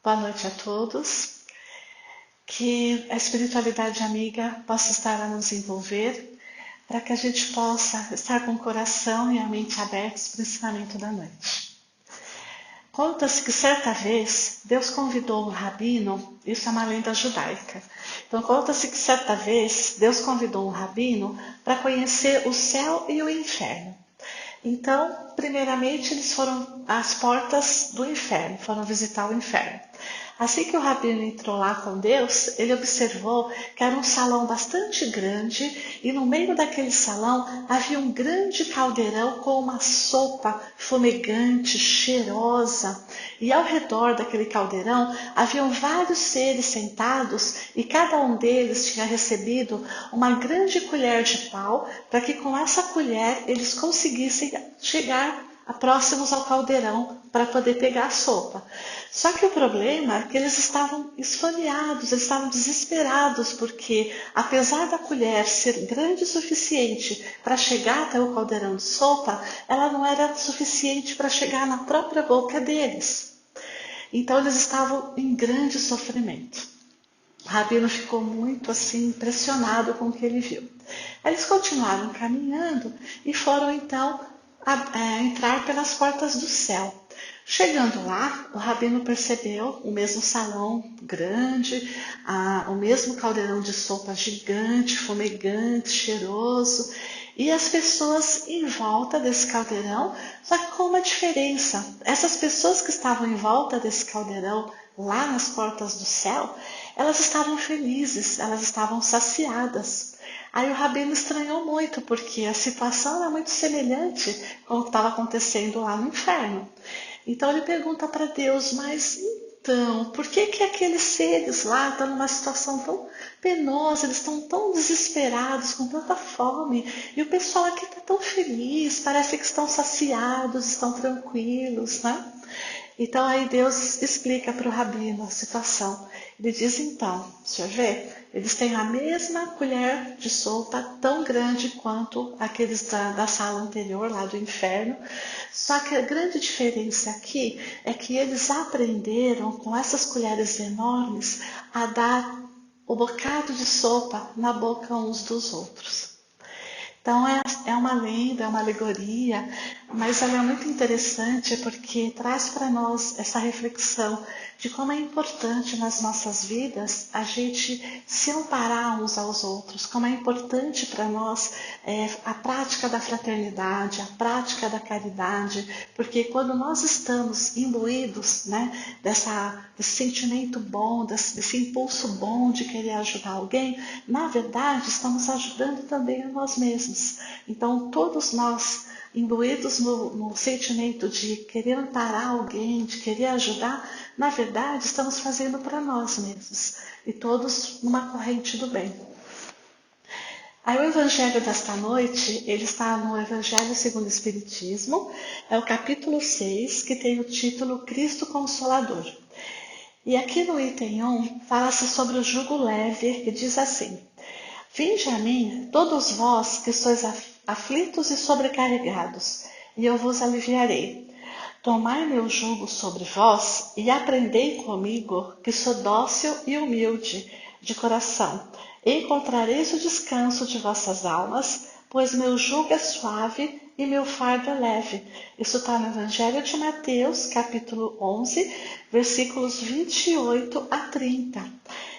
Boa noite a todos. Que a espiritualidade amiga possa estar a nos envolver para que a gente possa estar com o coração e a mente abertos para o ensinamento da noite. Conta-se que certa vez Deus convidou um rabino, isso é uma lenda judaica. Então conta-se que certa vez Deus convidou um rabino para conhecer o céu e o inferno. Então, primeiramente, eles foram às portas do inferno, foram visitar o inferno. Assim que o rabino entrou lá com Deus, ele observou que era um salão bastante grande e no meio daquele salão havia um grande caldeirão com uma sopa fumegante, cheirosa. E ao redor daquele caldeirão haviam vários seres sentados e cada um deles tinha recebido uma grande colher de pau para que com essa colher eles conseguissem chegar próximos ao caldeirão para poder pegar a sopa. Só que o problema é que eles estavam esfomeados, eles estavam desesperados, porque apesar da colher ser grande o suficiente para chegar até o caldeirão de sopa, ela não era suficiente para chegar na própria boca deles. Então eles estavam em grande sofrimento. O rabino ficou muito impressionado com o que ele viu. Eles continuaram caminhando e foram então entrar pelas portas do céu. Chegando lá, o rabino percebeu o mesmo salão grande, o mesmo caldeirão de sopa gigante, fumegante, cheiroso, e as pessoas em volta desse caldeirão, só que com uma diferença. Essas pessoas que estavam em volta desse caldeirão, lá nas portas do céu, elas estavam felizes, elas estavam saciadas. Aí o rabino estranhou muito, porque a situação era muito semelhante com o que estava acontecendo lá no inferno. Então ele pergunta para Deus, mas então, por que aqueles seres lá estão numa situação tão penosa, eles estão tão desesperados, com tanta fome, e o pessoal aqui está tão feliz, parece que estão saciados, estão tranquilos, né? Então aí Deus explica para o rabino a situação. Ele diz então, o senhor vê, eles têm a mesma colher de sopa tão grande quanto aqueles da sala anterior, lá do inferno, só que a grande diferença aqui é que eles aprenderam com essas colheres enormes a dar o bocado de sopa na boca uns dos outros. Então é uma lenda, é uma alegoria, mas ela é muito interessante porque traz para nós essa reflexão de como é importante nas nossas vidas a gente se amparar uns aos outros, como é importante para nós a prática da fraternidade, a prática da caridade, porque quando nós estamos imbuídos, né, desse sentimento bom, desse impulso bom de querer ajudar alguém, na verdade estamos ajudando também a nós mesmos. Então, todos nós, imbuídos no sentimento de querer amparar alguém, de querer ajudar, na verdade, estamos fazendo para nós mesmos. E todos numa corrente do bem. Aí o Evangelho desta noite, ele está no Evangelho segundo o Espiritismo, é o capítulo 6, que tem o título Cristo Consolador. E aqui no item 1, fala-se sobre o jugo leve, que diz assim: Vinde a mim, todos vós que sois aflitos e sobrecarregados, e eu vos aliviarei. Tomai meu jugo sobre vós e aprendei comigo, que sou dócil e humilde de coração. E encontrareis o descanso de vossas almas, pois meu jugo é suave e meu fardo é leve. Isso está no Evangelho de Mateus, capítulo 11, versículos 28 a 30.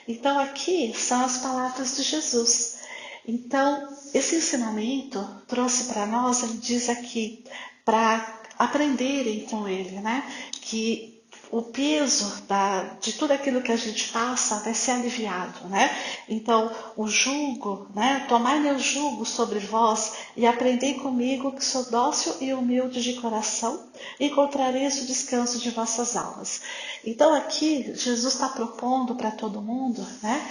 Então aqui são as palavras de Jesus. Então esse ensinamento trouxe para nós, ele diz aqui, para aprenderem com ele, né? Que o peso de tudo aquilo que a gente passa vai ser aliviado, né? Então, o jugo, né? Tomai meu jugo sobre vós e aprendei comigo, que sou dócil e humilde de coração, e encontrareis o descanso de vossas almas. Então, aqui, Jesus está propondo para todo mundo, né?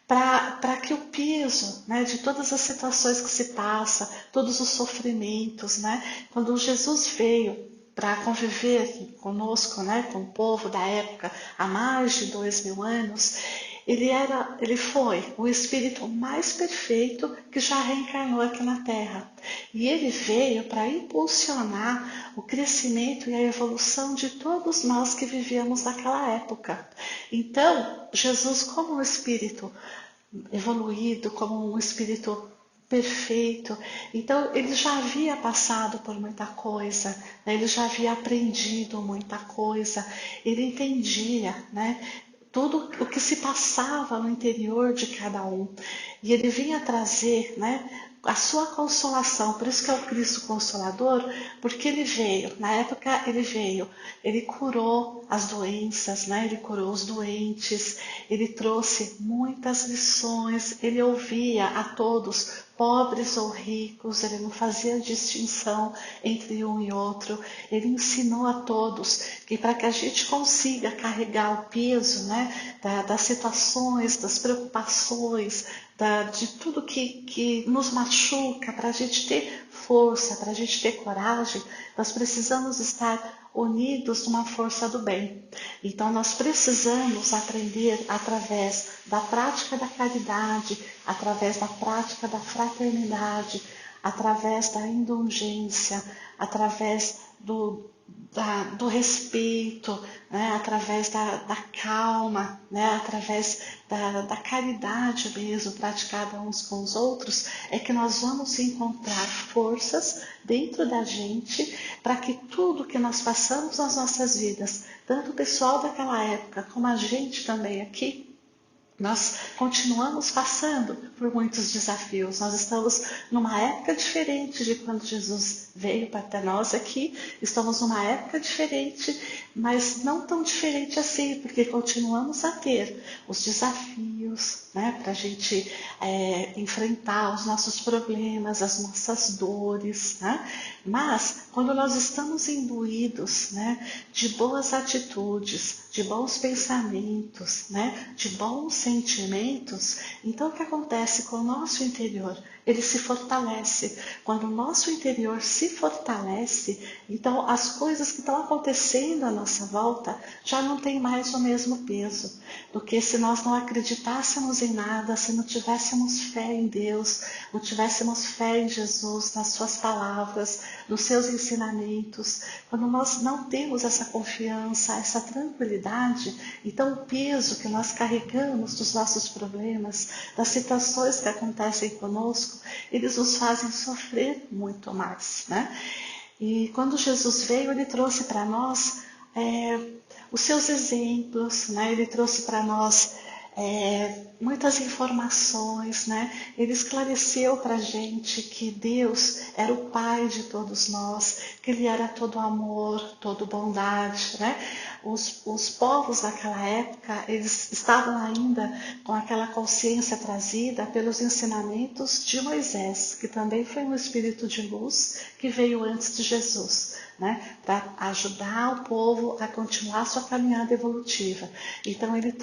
Para que o peso, né, de todas as situações que se passa, todos os sofrimentos, né? Quando Jesus veio para conviver conosco, né, com o povo da época, há mais de 2000 anos, ele foi o espírito mais perfeito que já reencarnou aqui na Terra. E ele veio para impulsionar o crescimento e a evolução de todos nós que vivíamos naquela época. Então, Jesus, como um espírito evoluído, como um espírito perfeito, então ele já havia passado por muita coisa, né? Ele já havia aprendido muita coisa, ele entendia, né, tudo o que se passava no interior de cada um. E ele vinha trazer, né, a sua consolação. Por isso que é o Cristo Consolador, porque ele veio, na época ele curou as doenças, né? Ele curou os doentes, ele trouxe muitas lições, ele ouvia a todos, pobres ou ricos, ele não fazia distinção entre um e outro, ele ensinou a todos que para que a gente consiga carregar o peso, né, das situações, das preocupações, de tudo que nos machuca, para a gente ter força, para a gente ter coragem, nós precisamos estar unidos numa força do bem. Então nós precisamos aprender através da prática da caridade, através da prática da fraternidade, através da indulgência, através do respeito, né? Através da calma, né? Através da caridade mesmo, praticada uns com os outros, é que nós vamos encontrar forças dentro da gente para que tudo que nós passamos nas nossas vidas, tanto o pessoal daquela época como a gente também aqui, nós continuamos passando por muitos desafios. Nós estamos numa época diferente de quando Jesus veio para nós aqui. Estamos numa época diferente, mas não tão diferente assim, porque continuamos a ter os desafios, né, para a gente enfrentar os nossos problemas, as nossas dores, né? Mas quando nós estamos imbuídos, né, de boas atitudes, de bons pensamentos, né, de bons sentimentos, então o que acontece com o nosso interior? Ele se fortalece. Quando o nosso interior se fortalece, então as coisas que estão acontecendo à nossa volta já não têm mais o mesmo peso do que se nós não acreditássemos em nada, se não tivéssemos fé em Deus, não tivéssemos fé em Jesus, nas suas palavras, nos seus ensinamentos. Quando nós não temos essa confiança, essa tranquilidade, então o peso que nós carregamos dos nossos problemas, das situações que acontecem conosco, eles nos fazem sofrer muito mais, né? E quando Jesus veio, ele trouxe para nós os seus exemplos, né? Ele trouxe para nós muitas informações, né? Ele esclareceu para a gente que Deus era o Pai de todos nós, que Ele era todo amor, todo bondade, né? Os povos daquela época, eles estavam ainda com aquela consciência trazida pelos ensinamentos de Moisés, que também foi um espírito de luz que veio antes de Jesus, né, para ajudar o povo a continuar sua caminhada evolutiva. Então ele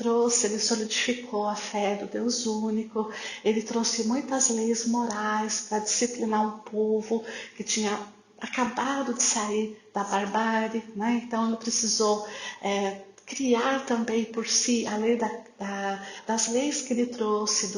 solidificou a fé do Deus único, ele trouxe muitas leis morais para disciplinar um povo que tinha acabado de sair da barbárie, né? Então ele precisou criar também por si a lei das leis que ele trouxe,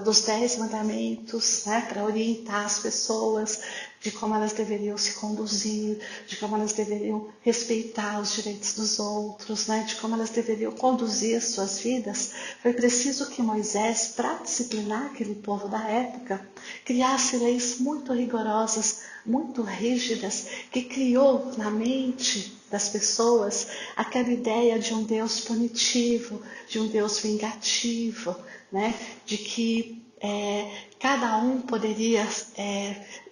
dos 10 mandamentos, né, para orientar as pessoas de como elas deveriam se conduzir, de como elas deveriam respeitar os direitos dos outros, né, de como elas deveriam conduzir as suas vidas. Foi preciso que Moisés, para disciplinar aquele povo da época, criasse leis muito rigorosas, muito rígidas, que criou na mente das pessoas aquela ideia de um Deus punitivo, de um Deus vingativo, né? De que cada um poderia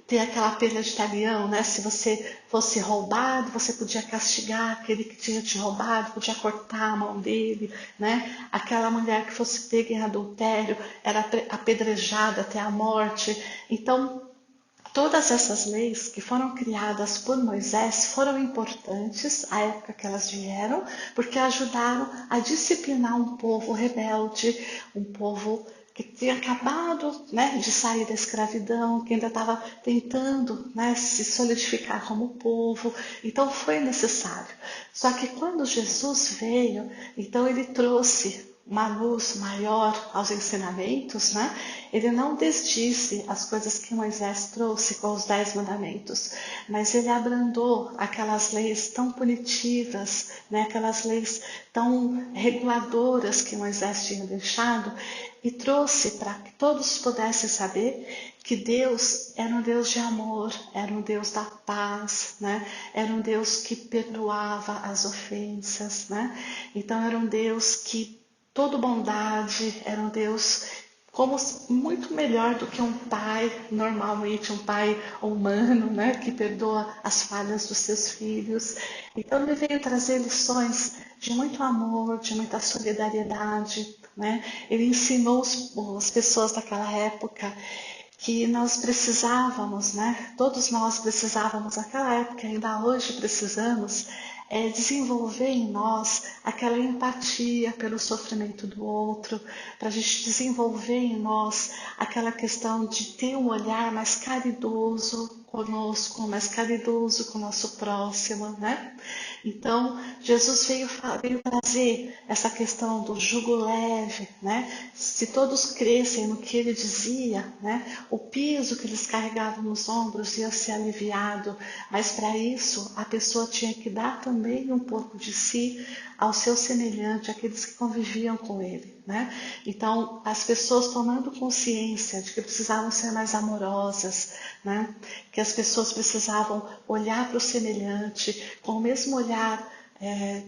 ter aquela pena de talião, né? Se você fosse roubado, você podia castigar aquele que tinha te roubado, podia cortar a mão dele, né? Aquela mulher que fosse pega em adultério era apedrejada até a morte. Então, todas essas leis que foram criadas por Moisés foram importantes à época que elas vieram, porque ajudaram a disciplinar um povo rebelde, um povo que tinha acabado, né, de sair da escravidão, que ainda estava tentando, né, se solidificar como povo. Então foi necessário. Só que quando Jesus veio, então ele trouxe uma luz maior aos ensinamentos, né? Ele não desdisse as coisas que Moisés trouxe com os 10 mandamentos, mas ele abrandou aquelas leis tão punitivas, né? Aquelas leis tão reguladoras que Moisés tinha deixado, e trouxe para que todos pudessem saber que Deus era um Deus de amor, era um Deus da paz, né? Era um Deus que perdoava as ofensas, né? Então era um Deus que toda bondade, era um Deus como muito melhor do que um pai, normalmente um pai humano, né, que perdoa as falhas dos seus filhos. Então ele veio trazer lições de muito amor, de muita solidariedade, né? Ele ensinou as pessoas daquela época que nós precisávamos, né? Todos nós precisávamos naquela época, ainda hoje precisamos, desenvolver em nós aquela empatia pelo sofrimento do outro, para a gente desenvolver em nós aquela questão de ter um olhar mais caridoso conosco, mais caridoso com o nosso próximo, né? Então, Jesus veio trazer essa questão do jugo leve, né? Se todos crescem no que ele dizia, né? O peso que eles carregavam nos ombros ia ser aliviado, mas para isso a pessoa tinha que dar também um pouco de si ao seu semelhante, aqueles que conviviam com ele, né? Então, as pessoas tomando consciência de que precisavam ser mais amorosas, né? Que as pessoas precisavam olhar para o semelhante com o mesmo olhar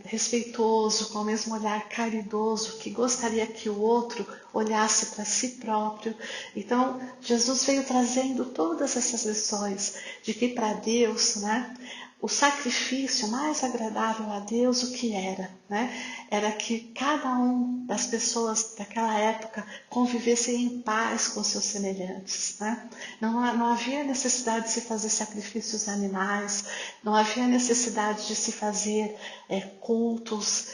respeitoso, com o mesmo olhar caridoso, que gostaria que o outro olhasse para si próprio. Então, Jesus veio trazendo todas essas lições de que para Deus, né, o sacrifício mais agradável a Deus, o que era, né? Era que cada um das pessoas daquela época convivesse em paz com seus semelhantes, né? Não havia necessidade de se fazer sacrifícios animais, não havia necessidade de se fazer cultos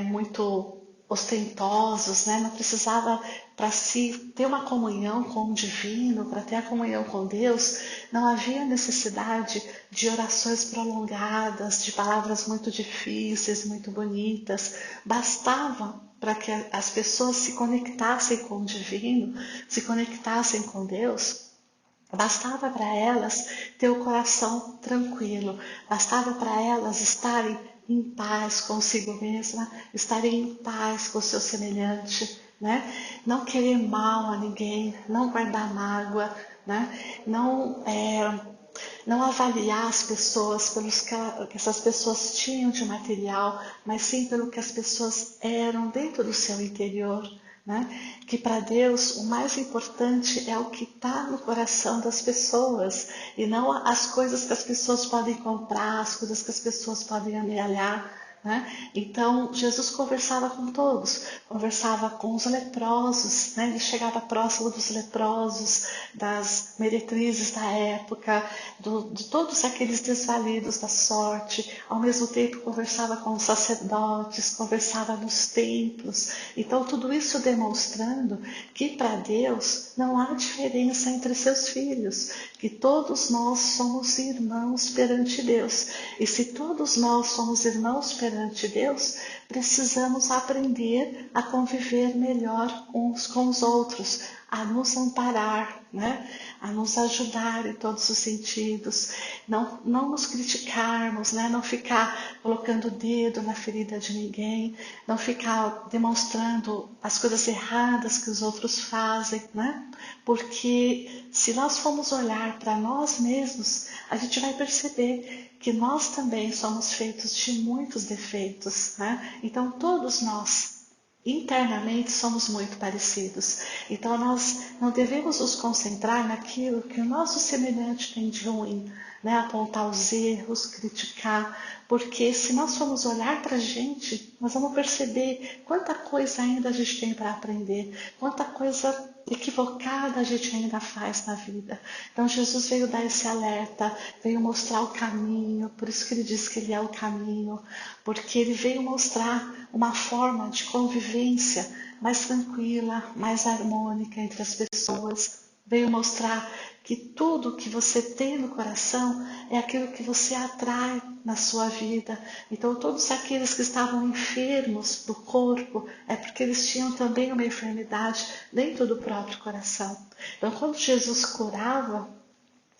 muito ostentosos, né? Não precisava, para se ter uma comunhão com o divino, para ter a comunhão com Deus, não havia necessidade de orações prolongadas, de palavras muito difíceis, muito bonitas. Bastava para que as pessoas se conectassem com o divino, se conectassem com Deus. Bastava para elas ter o coração tranquilo, bastava para elas estarem em paz consigo mesma, estarem em paz com o seu semelhante, né? Não querer mal a ninguém, não guardar mágoa, né? Não avaliar as pessoas pelos que essas pessoas tinham de material, mas sim pelo que as pessoas eram dentro do seu interior, né? Que para Deus o mais importante é o que está no coração das pessoas e não as coisas que as pessoas podem comprar, as coisas que as pessoas podem amealhar, né? Então Jesus conversava com todos, conversava com os leprosos, né? Ele chegava próximo dos leprosos, das meretrizes da época, de todos aqueles desvalidos da sorte. Ao mesmo tempo conversava com os sacerdotes, conversava nos templos. Então tudo isso demonstrando que para Deus não há diferença entre seus filhos, que todos nós somos irmãos perante Deus. E se todos nós somos irmãos perante Deus, precisamos aprender a conviver melhor uns com os outros, a nos amparar, né? A nos ajudar em todos os sentidos, não nos criticarmos, né? Não ficar colocando o dedo na ferida de ninguém, não ficar demonstrando as coisas erradas que os outros fazem, né? Porque se nós formos olhar para nós mesmos, a gente vai perceber que nós também somos feitos de muitos defeitos, né? Então todos nós internamente somos muito parecidos. Então nós não devemos nos concentrar naquilo que o nosso semelhante tem de ruim, né? Apontar os erros, criticar, porque se nós formos olhar para a gente, nós vamos perceber quanta coisa ainda a gente tem para aprender, quanta coisa equivocada a gente ainda faz na vida. Então Jesus veio dar esse alerta, veio mostrar o caminho, por isso que ele diz que ele é o caminho, porque ele veio mostrar uma forma de convivência mais tranquila, mais harmônica entre as pessoas. Veio mostrar que tudo que você tem no coração é aquilo que você atrai na sua vida. Então, todos aqueles que estavam enfermos do corpo é porque eles tinham também uma enfermidade dentro do próprio coração. Então, quando Jesus curava,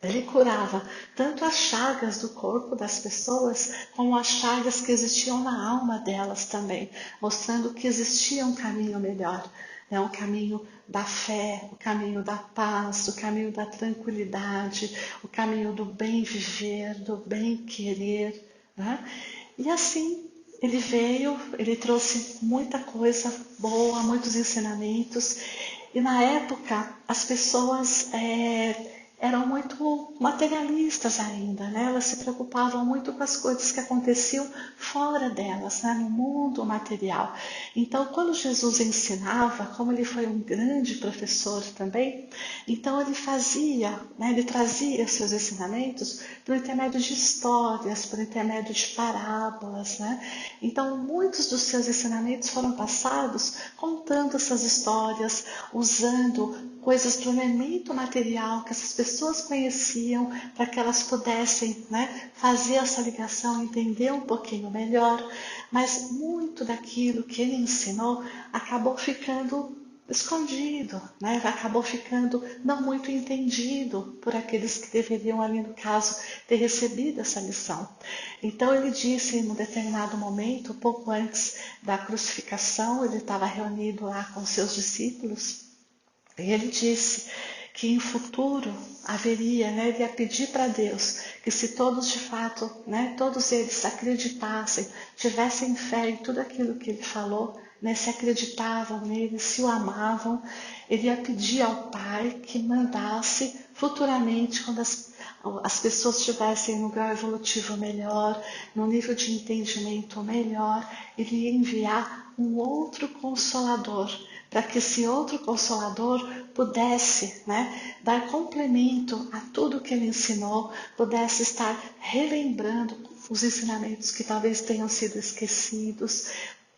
ele curava tanto as chagas do corpo das pessoas, como as chagas que existiam na alma delas também, mostrando que existia um caminho melhor. É um caminho da fé, o caminho da paz, o caminho da tranquilidade, o caminho do bem viver, do bem querer, né? E assim ele veio, ele trouxe muita coisa boa, muitos ensinamentos. E na época as pessoas eram muito materialistas ainda, né? Elas se preocupavam muito com as coisas que aconteciam fora delas, né? No mundo material. Então, quando Jesus ensinava, como ele foi um grande professor também, então ele fazia, né? Ele trazia seus ensinamentos por intermédio de histórias, por intermédio de parábolas, né? Então, muitos dos seus ensinamentos foram passados contando essas histórias, usando coisas do elemento material que essas pessoas conheciam para que elas pudessem, né, fazer essa ligação, entender um pouquinho melhor. Mas muito daquilo que ele ensinou acabou ficando escondido, né? Acabou ficando não muito entendido por aqueles que deveriam ali no caso ter recebido essa lição. Então ele disse em um determinado momento, pouco antes da crucificação, ele estava reunido lá com seus discípulos, e ele disse que em futuro haveria, né, ele ia pedir para Deus que se todos de fato, né, todos eles acreditassem, tivessem fé em tudo aquilo que ele falou, né, se acreditavam nele, se o amavam, ele ia pedir ao Pai que mandasse futuramente, quando as pessoas estivessem num grau evolutivo melhor, num nível de entendimento melhor, ele ia enviar um outro Consolador, para que esse outro Consolador pudesse, né, dar complemento a tudo que ele ensinou, pudesse estar relembrando os ensinamentos que talvez tenham sido esquecidos,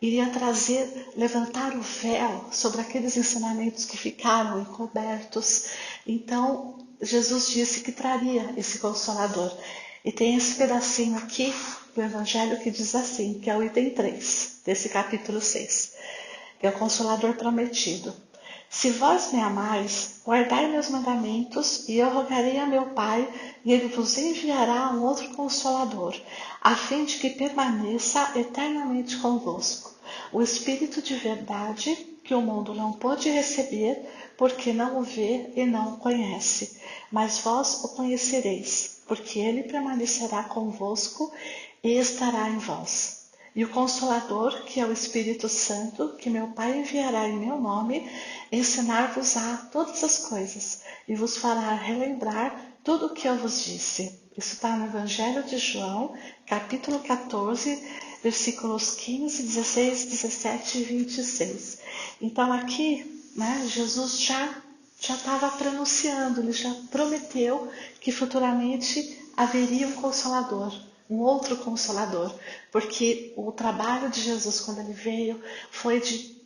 iria trazer, levantar o véu sobre aqueles ensinamentos que ficaram encobertos. Então, Jesus disse que traria esse Consolador. E tem esse pedacinho aqui do Evangelho que diz assim, que é o item 3 desse capítulo 6, que é o Consolador prometido. Se vós me amais, guardai meus mandamentos, e eu rogarei a meu Pai, e ele vos enviará um outro Consolador, a fim de que permaneça eternamente convosco. O Espírito de verdade, que o mundo não pôde receber, porque não o vê e não o conhece. Mas vós o conhecereis, porque ele permanecerá convosco e estará em vós. E o Consolador, que é o Espírito Santo, que meu Pai enviará em meu nome, ensinar-vos-á todas as coisas, e vos fará relembrar tudo o que eu vos disse. Isso está no Evangelho de João, capítulo 14, versículos 15, 16, 17 e 26. Então aqui, né, Jesus já estava pronunciando, ele já prometeu que futuramente haveria um Consolador, um outro Consolador, porque o trabalho de Jesus quando ele veio foi de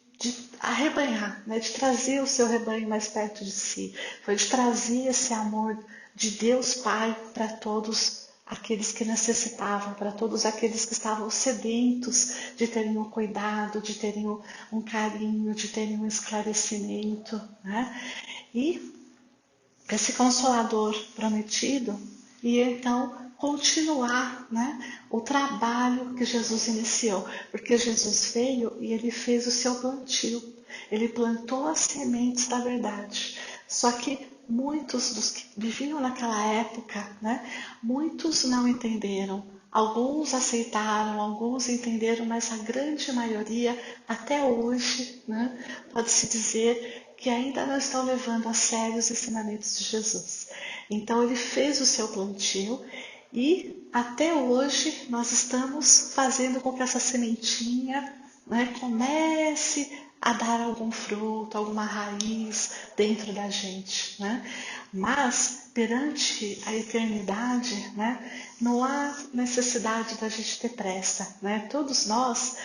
arrebanhar, né, de trazer o seu rebanho mais perto de si, foi de trazer esse amor de Deus Pai para todos aqueles que necessitavam, para todos aqueles que estavam sedentos de terem um cuidado, de terem um carinho, de terem um esclarecimento, né? E esse Consolador prometido e então continuar, né, o trabalho que Jesus iniciou, porque Jesus veio e ele fez o seu plantio, ele plantou as sementes da verdade. Só que muitos dos que viviam naquela época, né, muitos não entenderam. Alguns aceitaram, alguns entenderam, mas a grande maioria, até hoje, né, pode-se dizer que ainda não estão levando a sério os ensinamentos de Jesus. Então ele fez o seu plantio e até hoje nós estamos fazendo com que essa sementinha, né, comece a dar algum fruto, alguma raiz dentro da gente, né? Mas perante a eternidade, né, não há necessidade da gente ter pressa, né? Todos nós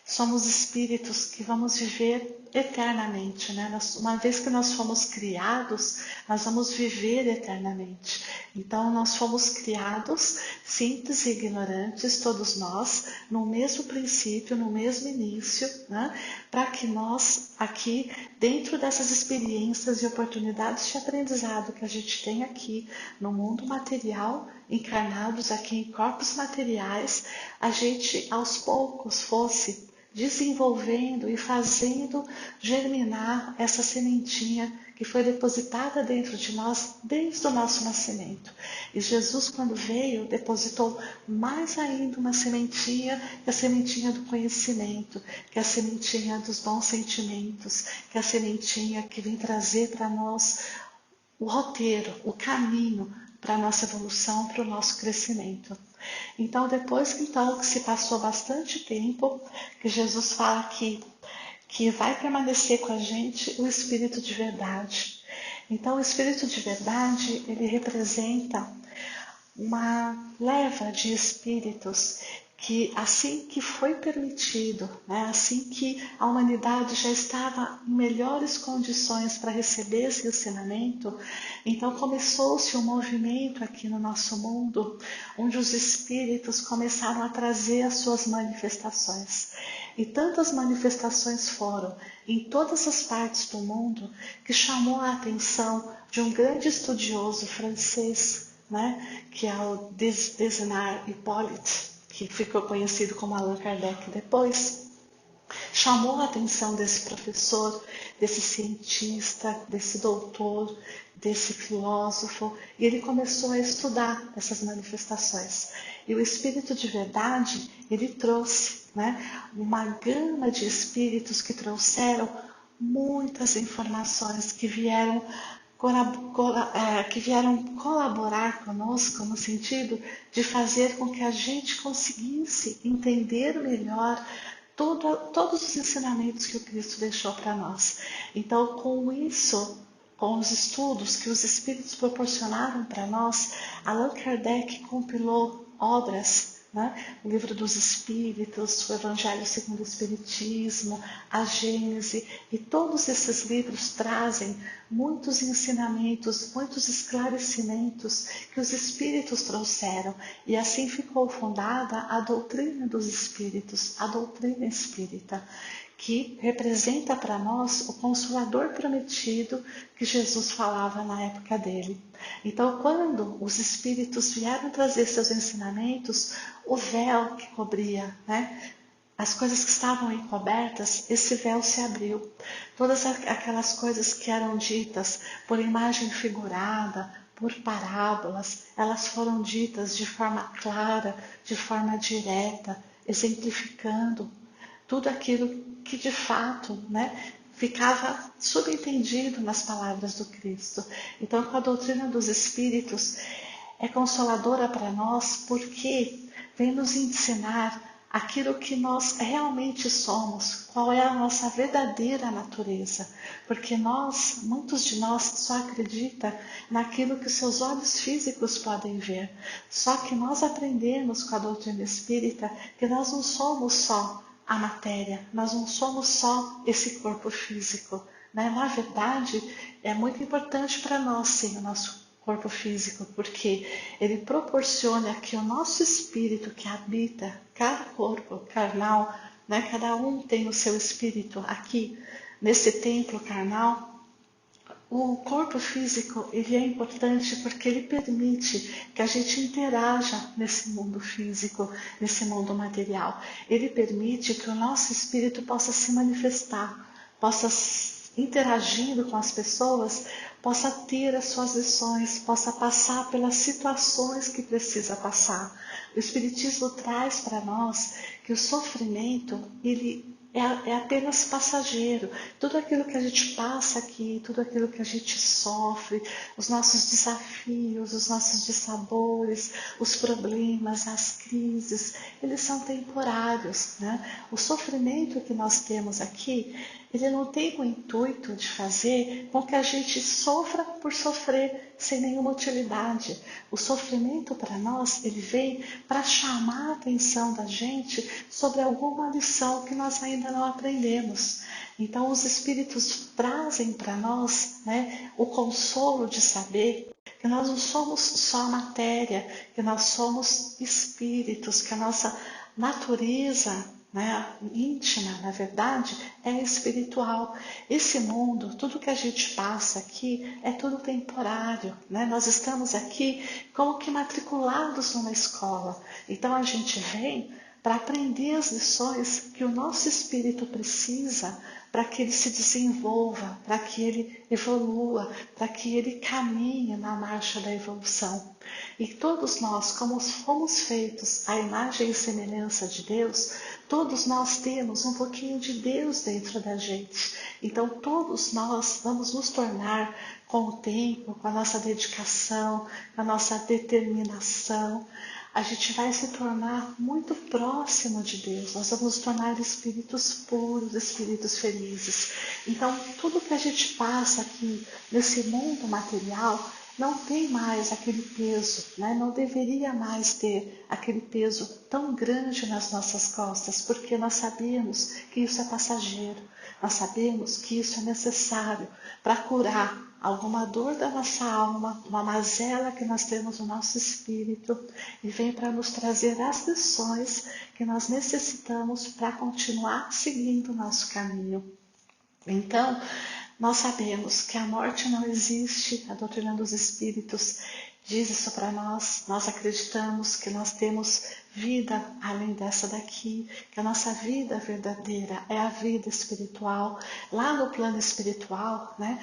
somos espíritos que vamos viver eternamente, né? Uma vez que nós fomos criados, nós vamos viver eternamente. Então, nós fomos criados simples e ignorantes, todos nós, no mesmo princípio, no mesmo início, né? Para que nós, aqui, dentro dessas experiências e oportunidades de aprendizado que a gente tem aqui no mundo material, encarnados aqui em corpos materiais, a gente aos poucos fosse desenvolvendo e fazendo germinar essa sementinha que foi depositada dentro de nós desde o nosso nascimento. E Jesus, quando veio, depositou mais ainda uma sementinha, que é a sementinha do conhecimento, que é a sementinha dos bons sentimentos, que é a sementinha que vem trazer para nós o roteiro, o caminho para a nossa evolução, para o nosso crescimento. Então, depois que se passou bastante tempo, que Jesus fala que vai permanecer com a gente o Espírito de verdade. Então, o Espírito de verdade, ele representa uma leva de espíritos que, assim que foi permitido, né, assim que a humanidade já estava em melhores condições para receber esse ensinamento, então começou-se um movimento aqui no nosso mundo, onde os espíritos começaram a trazer as suas manifestações. E tantas manifestações foram em todas as partes do mundo que chamou a atenção de um grande estudioso francês, né, que é o Desnard Hippolyte, que ficou conhecido como Allan Kardec depois. Chamou a atenção desse professor, desse cientista, desse doutor, desse filósofo, e ele começou a estudar essas manifestações. E o Espírito de verdade, ele trouxe, né, uma gama de espíritos que trouxeram muitas informações que vieram colaborar conosco no sentido de fazer com que a gente conseguisse entender melhor todos os ensinamentos que o Cristo deixou para nós. Então, com isso, com os estudos que os Espíritos proporcionaram para nós, Allan Kardec compilou obras, né? O Livro dos Espíritos, o Evangelho segundo o Espiritismo, a Gênese, e todos esses livros trazem muitos ensinamentos, muitos esclarecimentos que os Espíritos trouxeram, e assim ficou fundada a doutrina dos Espíritos, a doutrina espírita, que representa para nós o Consolador prometido que Jesus falava na época dele. Então, quando os Espíritos vieram trazer seus ensinamentos, o véu que cobria, né, as coisas que estavam encobertas, esse véu se abriu. Todas aquelas coisas que eram ditas por imagem figurada, por parábolas, elas foram ditas de forma clara, de forma direta, exemplificando tudo aquilo que de fato, né, ficava subentendido nas palavras do Cristo. Então, com a doutrina dos Espíritos, é consoladora para nós porque vem nos ensinar aquilo que nós realmente somos, qual é a nossa verdadeira natureza, porque muitos de nós só acreditam naquilo que seus olhos físicos podem ver, só que nós aprendemos com a doutrina espírita que nós não somos só a matéria, nós não somos só esse corpo físico, né? Na verdade, é muito importante para nós, sim, o nosso corpo físico, porque ele proporciona que o nosso espírito que habita cada corpo carnal, né? Cada um tem o seu espírito aqui, nesse templo carnal. O corpo físico, ele é importante porque ele permite que a gente interaja nesse mundo físico, nesse mundo material. Ele permite que o nosso espírito possa se manifestar, possa interagindo com as pessoas, possa ter as suas lições, possa passar pelas situações que precisa passar. O Espiritismo traz para nós que o sofrimento, ele é apenas passageiro. Tudo aquilo que a gente passa aqui, tudo aquilo que a gente sofre, os nossos desafios, os nossos dissabores, os problemas, as crises, eles são temporários, né? O sofrimento que nós temos aqui ele não tem o intuito de fazer com que a gente sofra por sofrer sem nenhuma utilidade. O sofrimento para nós, ele vem para chamar a atenção da gente sobre alguma lição que nós ainda não aprendemos. Então os Espíritos trazem para nós, né, o consolo de saber que nós não somos só matéria, que nós somos espíritos, que a nossa natureza, né, íntima, na verdade, é espiritual. Esse mundo, tudo que a gente passa aqui, é tudo temporário, né? Nós estamos aqui como que matriculados numa escola. Então a gente vem para aprender as lições que o nosso espírito precisa para que ele se desenvolva, para que ele evolua, para que ele caminhe na marcha da evolução. E todos nós, como fomos feitos à imagem e semelhança de Deus, todos nós temos um pouquinho de Deus dentro da gente. Então todos nós vamos nos tornar, com o tempo, com a nossa dedicação, com a nossa determinação, a gente vai se tornar muito próximo de Deus. Nós vamos nos tornar espíritos puros, espíritos felizes. Então, tudo que a gente passa aqui nesse mundo material não tem mais aquele peso, né? Não deveria mais ter aquele peso tão grande nas nossas costas, porque nós sabemos que isso é passageiro, nós sabemos que isso é necessário para curar alguma dor da nossa alma, uma mazela que nós temos no nosso espírito, e vem para nos trazer as lições que nós necessitamos para continuar seguindo o nosso caminho. Então, nós sabemos que a morte não existe, a doutrina dos Espíritos diz isso para nós, nós acreditamos que nós temos vida além dessa daqui, que a nossa vida verdadeira é a vida espiritual. Lá no plano espiritual, né,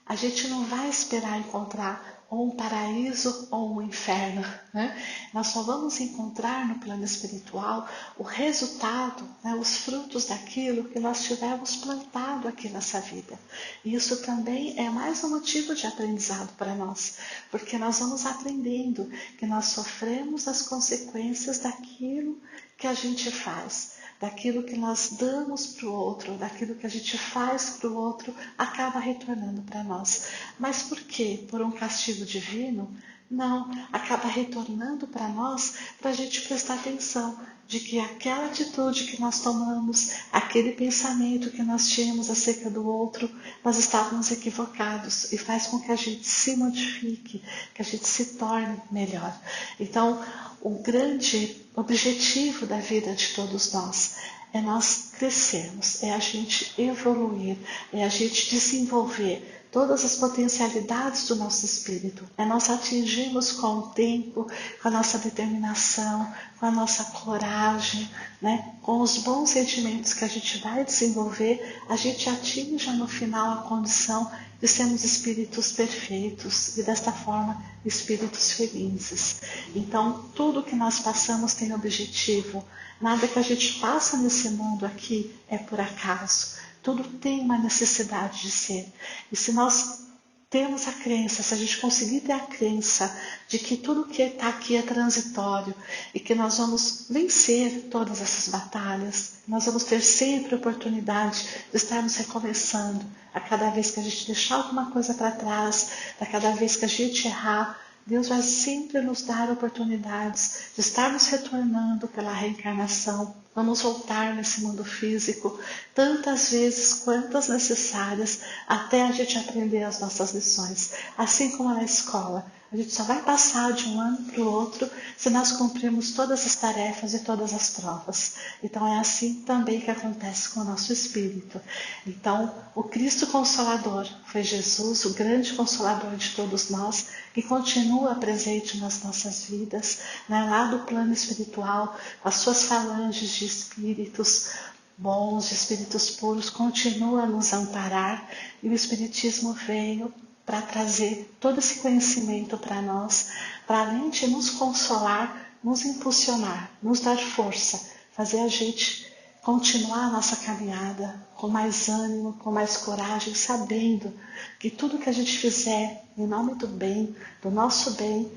a gente não vai esperar encontrar ou um paraíso ou um inferno, né? Nós só vamos encontrar no plano espiritual o resultado, né, os frutos daquilo que nós tivemos plantado aqui nessa vida. E isso também é mais um motivo de aprendizado para nós, porque nós vamos aprendendo que nós sofremos as consequências daquilo que a gente faz. Daquilo que nós damos para o outro, daquilo que a gente faz para o outro, acaba retornando para nós. Mas por quê? Por um castigo divino? Não, acaba retornando para nós para a gente prestar atenção de que aquela atitude que nós tomamos, aquele pensamento que nós tínhamos acerca do outro, nós estávamos equivocados e faz com que a gente se modifique, que a gente se torne melhor. Então, o grande objetivo da vida de todos nós é nós crescermos, é a gente evoluir, é a gente desenvolver todas as potencialidades do nosso espírito, é nós atingirmos com o tempo, com a nossa determinação, com a nossa coragem, né? Com os bons sentimentos que a gente vai desenvolver, a gente atinja no final a condição de sermos espíritos perfeitos e desta forma espíritos felizes. Então tudo que nós passamos tem objetivo, nada que a gente passa nesse mundo aqui é por acaso. Tudo tem uma necessidade de ser. E se nós temos a crença, se a gente conseguir ter a crença de que tudo que está aqui é transitório e que nós vamos vencer todas essas batalhas, nós vamos ter sempre a oportunidade de estarmos recomeçando a cada vez que a gente deixar alguma coisa para trás, a cada vez que a gente errar, Deus vai sempre nos dar oportunidades de estarmos retornando pela reencarnação. Vamos voltar nesse mundo físico tantas vezes quantas necessárias até a gente aprender as nossas lições. Assim como na escola, a gente só vai passar de um ano para o outro se nós cumprirmos todas as tarefas e todas as provas. Então é assim também que acontece com o nosso espírito. Então o Cristo Consolador foi Jesus, o grande Consolador de todos nós, que continua presente nas nossas vidas, né, lá do plano espiritual, as suas falanges de espíritos bons, de espíritos puros, continua a nos amparar, e o Espiritismo veio para trazer todo esse conhecimento para nós, para além de nos consolar, nos impulsionar, nos dar força, fazer a gente continuar a nossa caminhada com mais ânimo, com mais coragem, sabendo que tudo que a gente fizer em nome do bem, do nosso bem,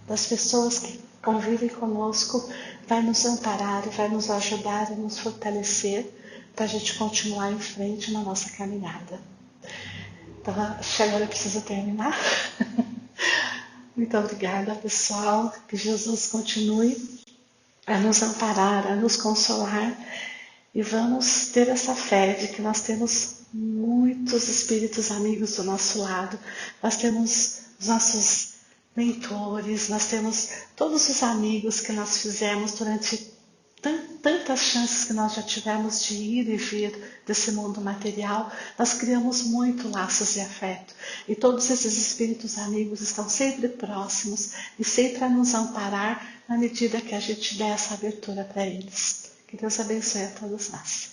das pessoas que convivem conosco, vai nos amparar, vai nos ajudar e nos fortalecer para a gente continuar em frente na nossa caminhada. Então, acho que agora eu preciso terminar. Muito obrigada, pessoal. Que Jesus continue a nos amparar, a nos consolar. E vamos ter essa fé de que nós temos muitos espíritos amigos do nosso lado. Nós temos os nossos mentores, nós temos todos os amigos que nós fizemos durante tantas chances que nós já tivemos de ir e vir desse mundo material. Nós criamos muito laços de afeto. E todos esses espíritos amigos estão sempre próximos e sempre a nos amparar na medida que a gente der essa abertura para eles. Que Deus abençoe a todos nós.